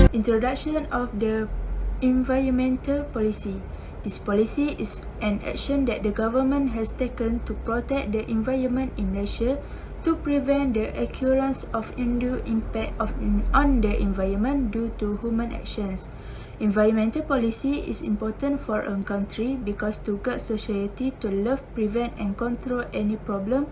Introduction of the environmental policy. This policy is an action that the government has taken to protect the environment in Malaysia to prevent the occurrence of undue impact on the environment due to human actions. Environmental policy is important for a country because to guide society to love, prevent and control any problem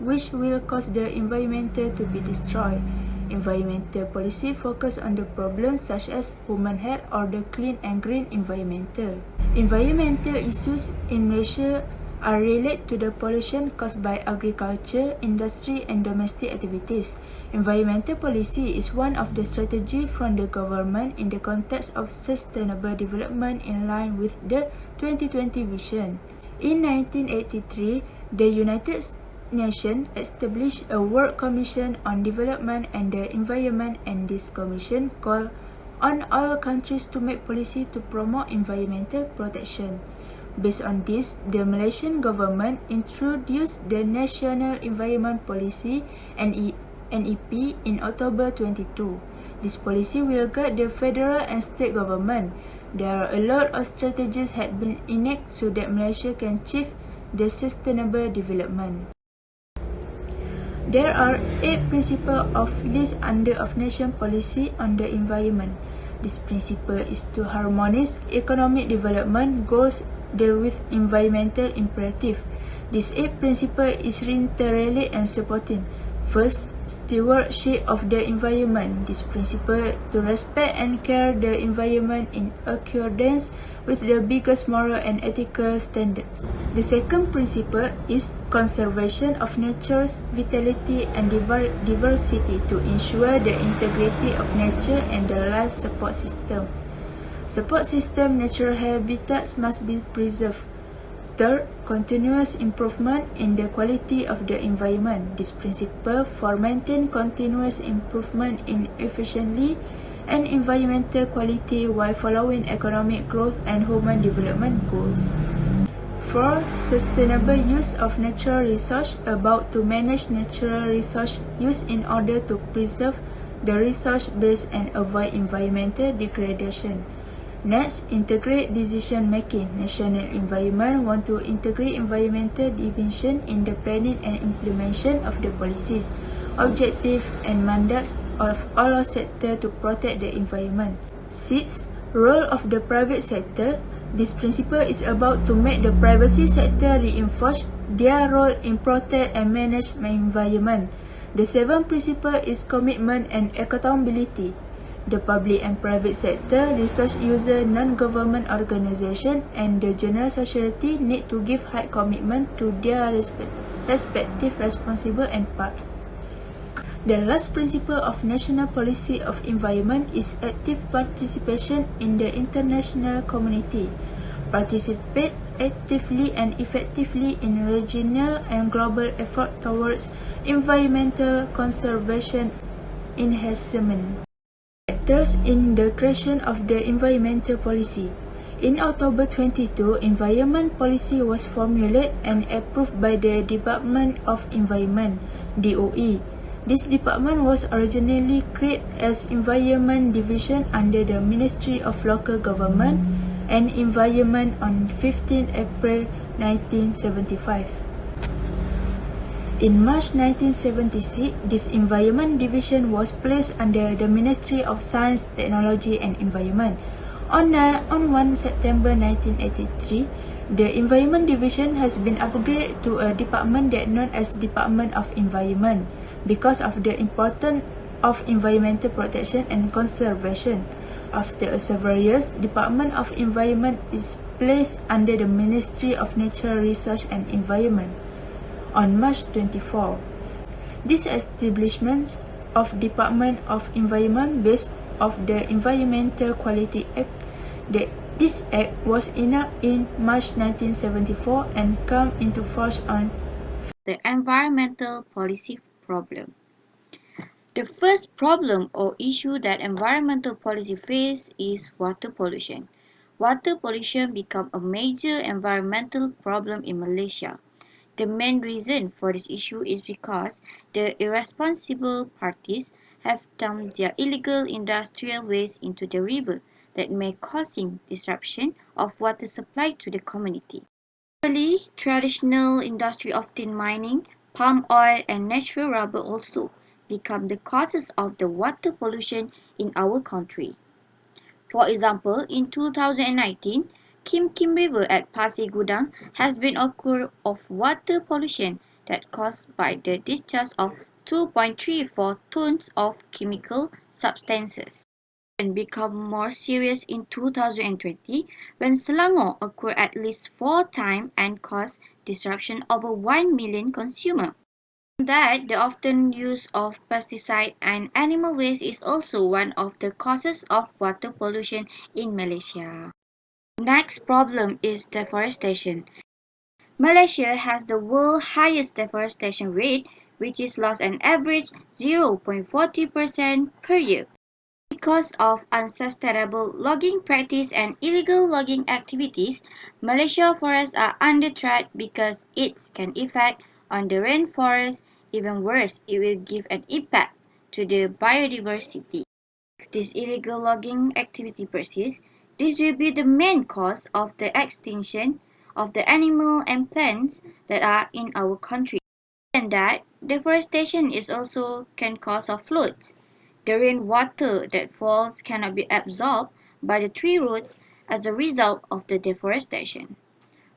which will cause the environment to be destroyed. Environmental policy focus on the problems such as human health or the clean and green environmental. Environmental issues in Malaysia are related to the pollution caused by agriculture, industry and domestic activities. Environmental policy is one of the strategies from the government in the context of sustainable development in line with the 2020 vision. In 1983, the United Nations established a World Commission on Development and the Environment, and this commission called on all countries to make policy to promote environmental protection. Based on this, the Malaysian government introduced the National Environment Policy NEP in October 22. This policy will guide the federal and state government. There are a lot of strategies had been enacted so that Malaysia can achieve the sustainable development. There are 8 principles of list under of nation policy on the environment. This principle is to harmonize economic development goals with environmental imperative. This 8 principle is reiterated and supported. First, stewardship of the environment. This principle to respect and care the environment in accordance with the biggest moral and ethical standards. The second principle is conservation of nature's vitality and diversity to ensure the integrity of nature and the life support system. Support system natural habitats must be preserved. Third, continuous improvement in the quality of the environment. This principle for maintain continuous improvement in efficiently and environmental quality while following economic growth and human development goals. 4. Sustainable use of natural resource, about to manage natural resource use in order to preserve the resource base and avoid environmental degradation. Next, integrate decision making. National environment want to integrate environmental dimension in the planning and implementation of the policies, objectives and mandates of all sectors to protect the environment. 6. Role of the private sector. This principle is about to make the privacy sector reinforce their role in protect and manage the environment. The 7th principle is commitment and accountability. The public and private sector, resource user, non-government organisation and the general society need to give high commitment to their respective responsible and parts. The last principle of national policy of environment is active participation in the international community. Participate actively and effectively in regional and global effort towards environmental conservation enhancement. Factors in the creation of the environmental policy. In October 22, environment policy was formulated and approved by the Department of Environment, DOE. This department was originally created as Environment Division under the Ministry of Local Government and Environment on 15 April 1975. In March 1976, this Environment Division was placed under the Ministry of Science, Technology and Environment. On 1 September 1983, the Environment Division has been upgraded to a department that known as Department of Environment because of the importance of environmental protection and conservation. After several years, Department of Environment is placed under the Ministry of Natural Resources and Environment. On March 24, this establishment of Department of Environment based of the Environmental Quality Act. This act was enacted in March 1974 and came into force on the environmental policy problem. The first problem or issue that environmental policy faces is water pollution. water pollution become a major environmental problem in Malaysia. The main reason for this issue is because the irresponsible parties have dumped their illegal industrial waste into the river that may causing disruption of water supply to the community. Early traditional industry of tin mining, palm oil and natural rubber also become the causes of the water pollution in our country. For example, in 2019, Kim River at Pasir Gudang has been occurred of water pollution that caused by the discharge of 2.34 tons of chemical substances. And become more serious in 2020 when Selangor occurred at least 4 times and caused disruption over 1 million consumers. That the often use of pesticide and animal waste is also one of the causes of water pollution in Malaysia. Next problem is deforestation. Malaysia has the world's highest deforestation rate, which is lost an average 0.40% per year. Because of unsustainable logging practice and illegal logging activities, Malaysia forests are under threat because it can affect on the rainforest. Even worse, it will give an impact to the biodiversity. If this illegal logging activity persists, this will be the main cause of the extinction of the animal and plants that are in our country. And that deforestation is also can cause of floods. The rainwater that falls cannot be absorbed by the tree roots as a result of the deforestation.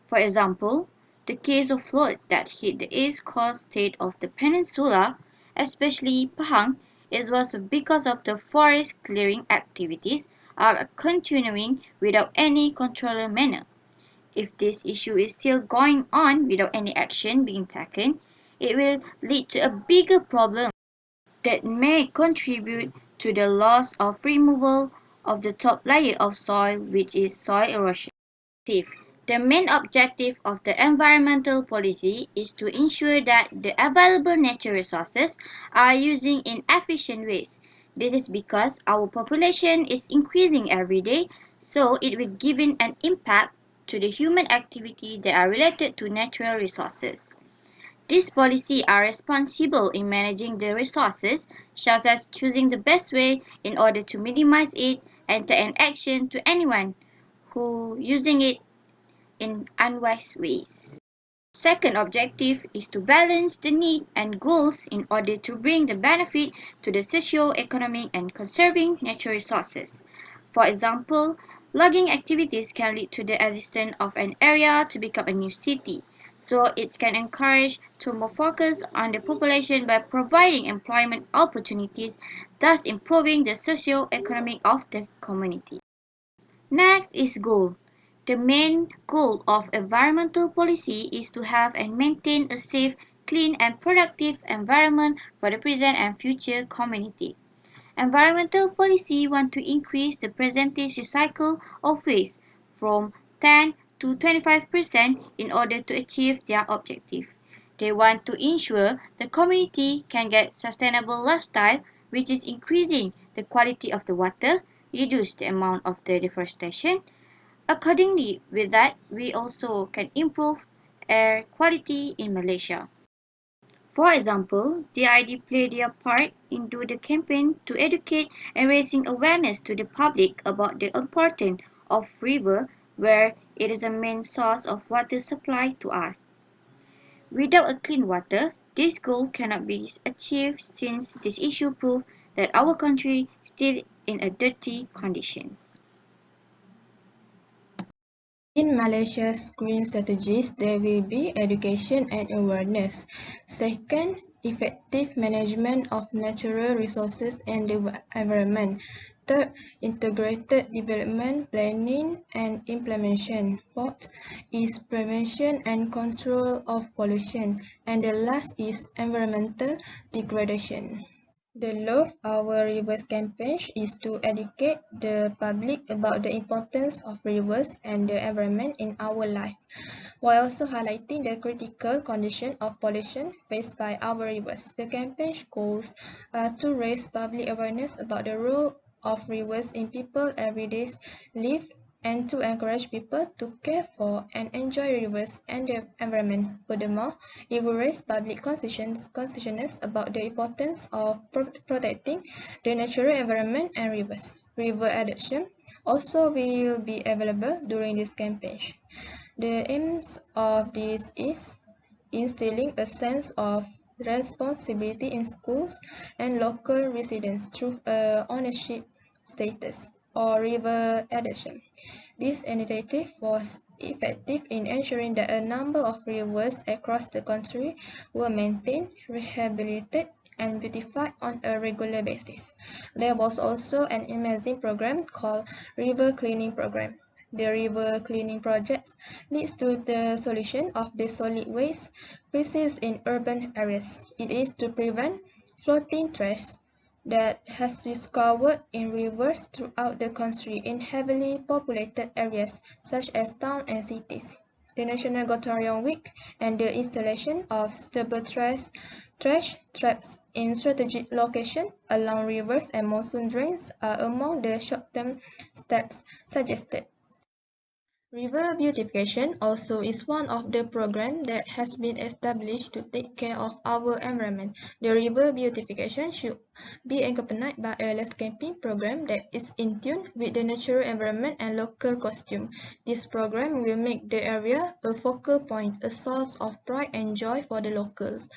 For example, the case of flood that hit the east coast state of the peninsula, especially Pahang, it was because of the forest clearing activities are continuing without any controlled manner. If this issue is still going on without any action being taken, it will lead to a bigger problem that may contribute to the loss of removal of the top layer of soil, which is soil erosion. The main objective of the environmental policy is to ensure that the available natural resources are used in efficient ways. This is because our population is increasing every day, so it will give an impact to the human activity that are related to natural resources. These policies are responsible in managing the resources, such as choosing the best way in order to minimize it and take an action to anyone who using it in unwise ways. Second objective is to balance the need and goals in order to bring the benefit to the socio-economic and conserving natural resources. For example, logging activities can lead to the existence of an area to become a new city. So it can encourage to more focus on the population by providing employment opportunities, thus improving the socio-economic of the community. Next is goal. The main goal of environmental policy is to have and maintain a safe, clean and productive environment for the present and future community. Environmental policy want to increase the percentage recycle of waste from 10 to 25% in order to achieve their objective. They want to ensure the community can get sustainable lifestyle, which is increasing the quality of the water, reduce the amount of the deforestation. Accordingly, with that, we also can improve air quality in Malaysia. For example, the ID played their part into the campaign to educate and raising awareness to the public about the importance of river where it is a main source of water supply to us. Without a clean water, this goal cannot be achieved since this issue proves that our country is still in a dirty condition. In Malaysia's green strategies, there will be education and awareness. Second, effective management of natural resources and the environment. Third, integrated development, planning and implementation. Fourth is prevention and control of pollution. And the last is environmental degradation. The Love Our Rivers campaign is to educate the public about the importance of rivers and the environment in our life, while also highlighting the critical condition of pollution faced by our rivers. The campaign goals are to raise public awareness about the role of rivers in people's everyday life and to encourage people to care for and enjoy rivers and the environment. Furthermore, it will raise public consciousness about the importance of protecting the natural environment and rivers. River adoption also will be available during this campaign. The aims of this is instilling a sense of responsibility in schools and local residents through ownership status or river adoption. This initiative was effective in ensuring that a number of rivers across the country were maintained, rehabilitated, and beautified on a regular basis. There was also an amazing program called River Cleaning Program. The river cleaning project leads to the solution of the solid waste crisis in urban areas. It is to prevent floating trash that has discovered in rivers throughout the country in heavily populated areas such as towns and cities. The National Gotthard Week and the installation of suitable trash traps in strategic locations along rivers and monsoon drains are among the short-term steps suggested. River beautification also is one of the programs that has been established to take care of our environment. The river beautification should be accompanied by a landscaping program that is in tune with the natural environment and local costume. This program will make the area a focal point, a source of pride and joy for the locals,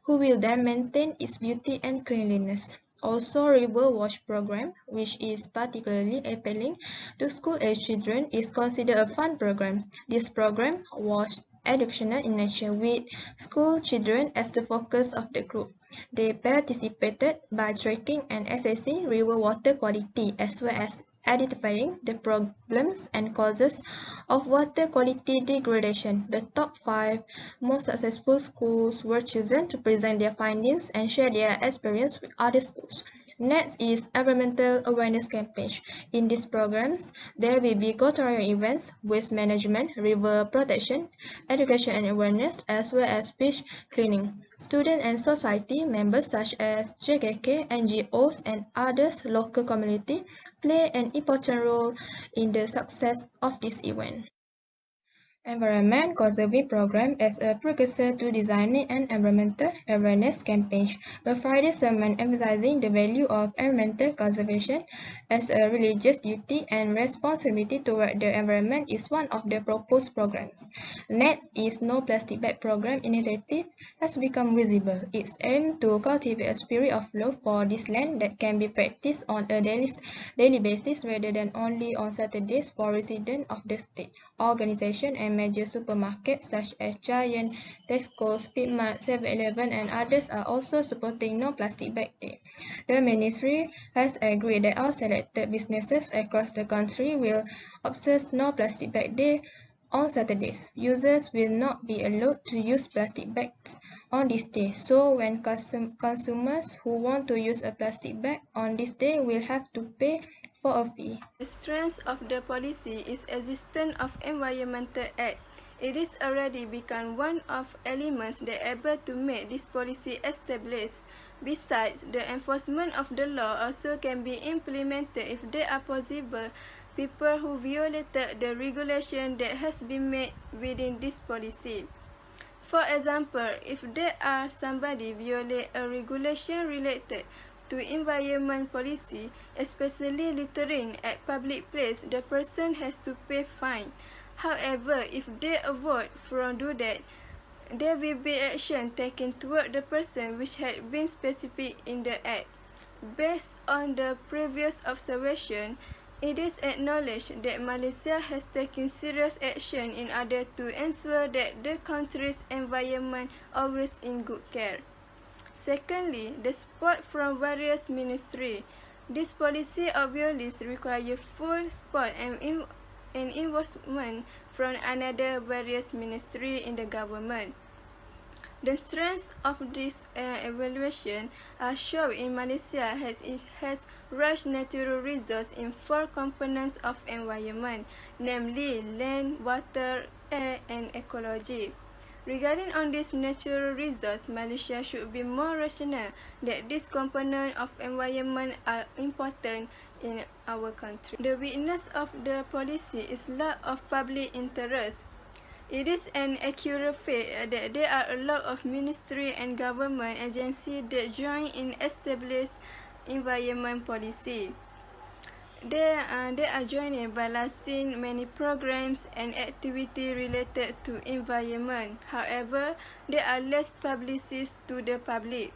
who will then maintain its beauty and cleanliness. Also, River Watch program, which is particularly appealing to school-age children, is considered a fun program. This program was educational in nature, with school children as the focus of the group. They participated by tracking and assessing river water quality, as well as identifying the problems and causes of water quality degradation. The top 5 most successful schools were chosen to present their findings and share their experience with other schools. Next is environmental awareness campaign. In these programs, there will be Gotthard events, waste management, river protection, education and awareness, as well as beach cleaning. Student and society members such as JKK, NGOs, and others local community play an important role in the success of this event. Environment Conserving Program as a precursor to designing an environmental awareness campaign. A Friday sermon emphasizing the value of environmental conservation as a religious duty and responsibility toward the environment is one of the proposed programs. Next is No Plastic Bag Program initiative has become visible. Its aim to cultivate a spirit of love for this land that can be practiced on a daily basis rather than only on Saturdays for residents of the state, organization, and major supermarkets such as Giant, Tesco, Speedmart, 7-Eleven, and others are also supporting No Plastic Bag Day. The ministry has agreed that all selected businesses across the country will observe No Plastic Bag Day on Saturdays. Users will not be allowed to use plastic bags on this day, so when consumers who want to use a plastic bag on this day will have to pay for a fee. The strength of the policy is existence of Environmental Act. It is already become one of elements that able to make this policy established. Besides, the enforcement of the law also can be implemented if there are possible people who violated the regulation that has been made within this policy. For example, if there are somebody violate a regulation related to environment policy, especially littering at public place, the person has to pay fine. However, if they avoid from do that, there will be action taken toward the person which had been specified in the Act. Based on the previous observation, it is acknowledged that Malaysia has taken serious action in order to ensure that the country's environment always in good care. Secondly, the support from various ministries. This policy obviously requires full support and involvement from another various ministry in the government. The strength of this evaluation are shown in Malaysia as it has rich natural resources in 4 components of environment, namely land, water, air, and ecology. Regarding on this natural resource, Malaysia should be more rational that these components of environment are important in our country. The weakness of the policy is lack of public interest. It is an accurate fact that there are a lot of ministry and government agencies that join in established environment policy. They are joined by launching many programs and activities related to environment. However, they are less publicized to the public.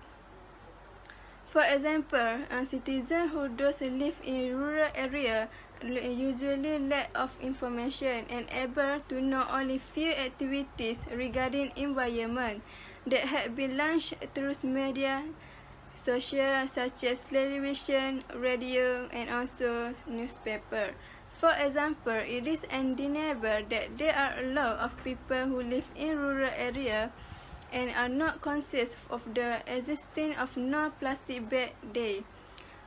For example, citizens who live in rural areas usually lack of information and able to know only few activities regarding environment that have been launched through media social such as television, radio, and also newspaper. For example, it is undeniable that there are a lot of people who live in rural areas and are not conscious of the existence of no plastic bag day,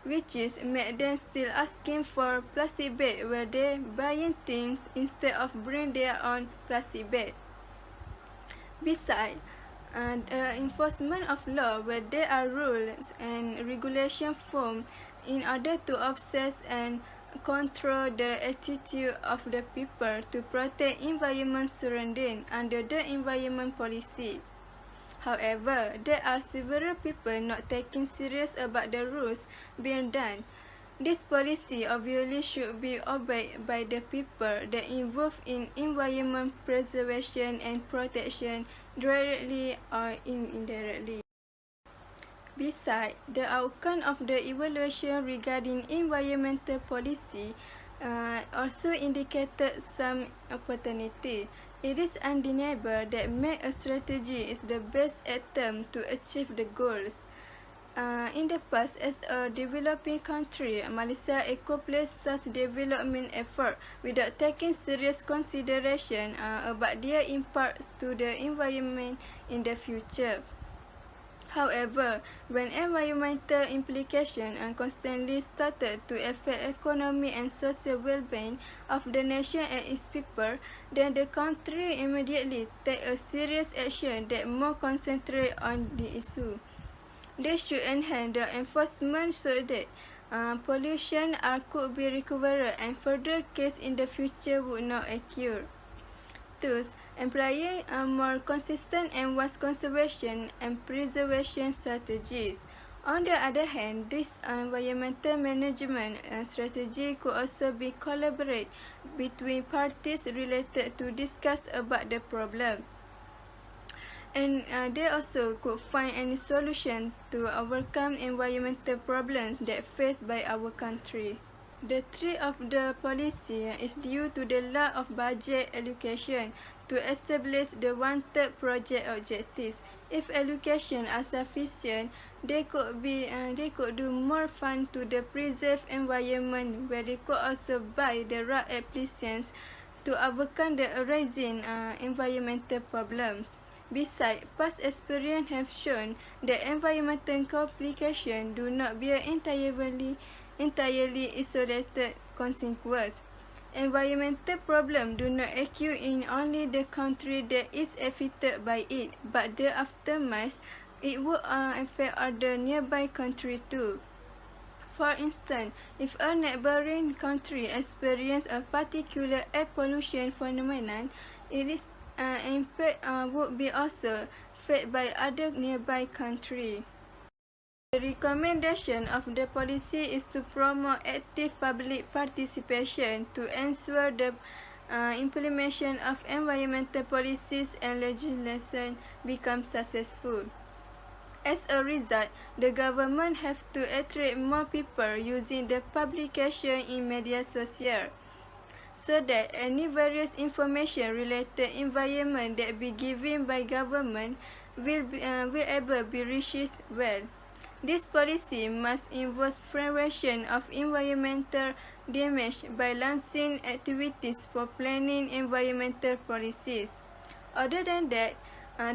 which is make them still asking for plastic bag where they buying things instead of bring their own plastic bag. Besides, the enforcement of law where there are rules and regulations formed in order to offset and control the attitude of the people to protect environment surrounding under the environment policy. However, there are several people not taking serious about the rules being done. This policy obviously should be obeyed by the people that involved in environment preservation and protection directly or indirectly. Besides, the outcome of the evaluation regarding environmental policy also indicated some opportunity. It is undeniable that make a strategy is the best attempt to achieve the goals. In the past, as a developing country, Malaysia accomplished such development effort without taking serious consideration about their impact to the environment in the future. However, when environmental implications constantly started to affect economic and social well-being of the nation and its people, then the country immediately take a serious action that more concentrate on the issue. They should enhance the enforcement so that pollution could be recovered and further cases in the future would not occur. Thus, employing more consistent and wise conservation and preservation strategies. On the other hand, this environmental management strategy could also be collaborated between parties related to discuss about the problem. And they also could find any solution to overcome environmental problems that faced by our country. The threat of the policy is due to the lack of budget allocation to establish the wanted project objectives. If allocation are sufficient, they could do more fund to the preserve environment, where they could also buy the right applications to overcome the arising environmental problems. Besides, past experience have shown that environmental complications do not bear entirely isolated consequences. Environmental problems do not occur in only the country that is affected by it, but the aftermath it would affect other nearby countries too. For instance, if a neighboring country experiences a particular air pollution phenomenon, its impact would be also felt by other nearby countries. The recommendation of the policy is to promote active public participation to ensure the implementation of environmental policies and legislation becomes successful. As a result, the government has to attract more people using the publication in media social, so that any various information related environment that be given by government will able be reached well. This policy must involve prevention of environmental damage by launching activities for planning environmental policies. Other than that,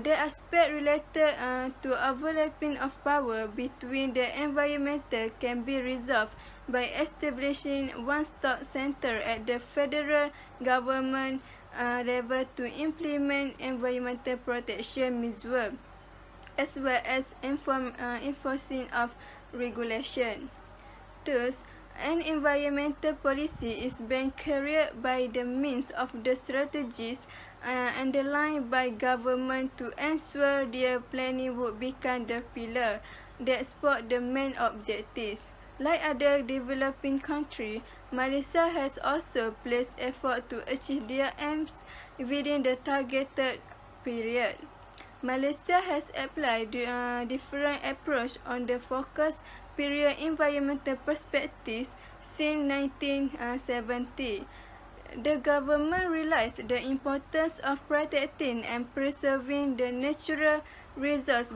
the aspect related to overlapping of power between the environmental can be resolved by establishing one-stop center at the federal government level to implement environmental protection measures, as well as enforcing of regulation. Thus, An environmental policy is being carried by the means of the strategies underlined by government to ensure their planning would become the pillar that support the main objectives. Like other developing countries, Malaysia has also placed effort to achieve their aims within the targeted period. Malaysia has applied different approach on the focus period environmental perspectives since 1970. The government realized the importance of protecting and preserving the natural resources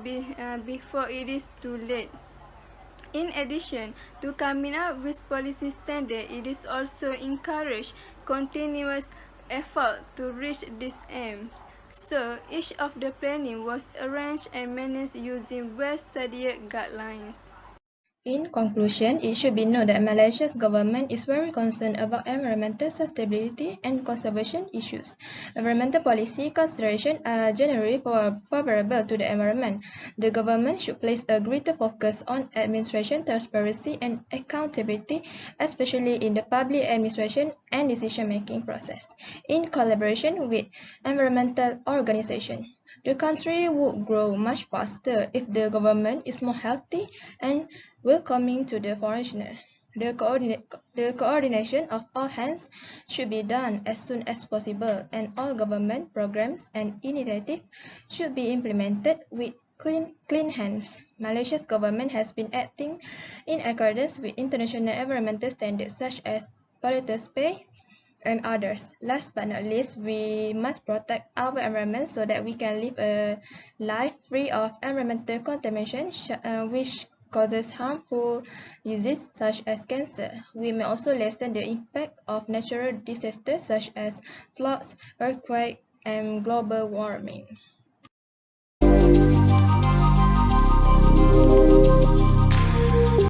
before it is too late. In addition to coming up with policy standards, it is also encouraged continuous effort to reach these aims. So, each of the planning was arranged and managed using well-studied guidelines. In conclusion, it should be noted that Malaysia's government is very concerned about environmental sustainability and conservation issues. Environmental policy considerations are generally favorable to the environment. The government should place a greater focus on administration transparency and accountability, especially in the public administration and decision-making process, in collaboration with environmental organizations. The country would grow much faster if the government is more healthy and welcoming to the foreigners. The coordination of all hands should be done as soon as possible, and all government programs and initiatives should be implemented with clean hands. Malaysia's government has been acting in accordance with international environmental standards such as Polluter Pay and others. Last but not least, we must protect our environment so that we can live a life free of environmental contamination, which causes harmful diseases such as cancer. We may also lessen the impact of natural disasters such as floods, earthquakes, and global warming.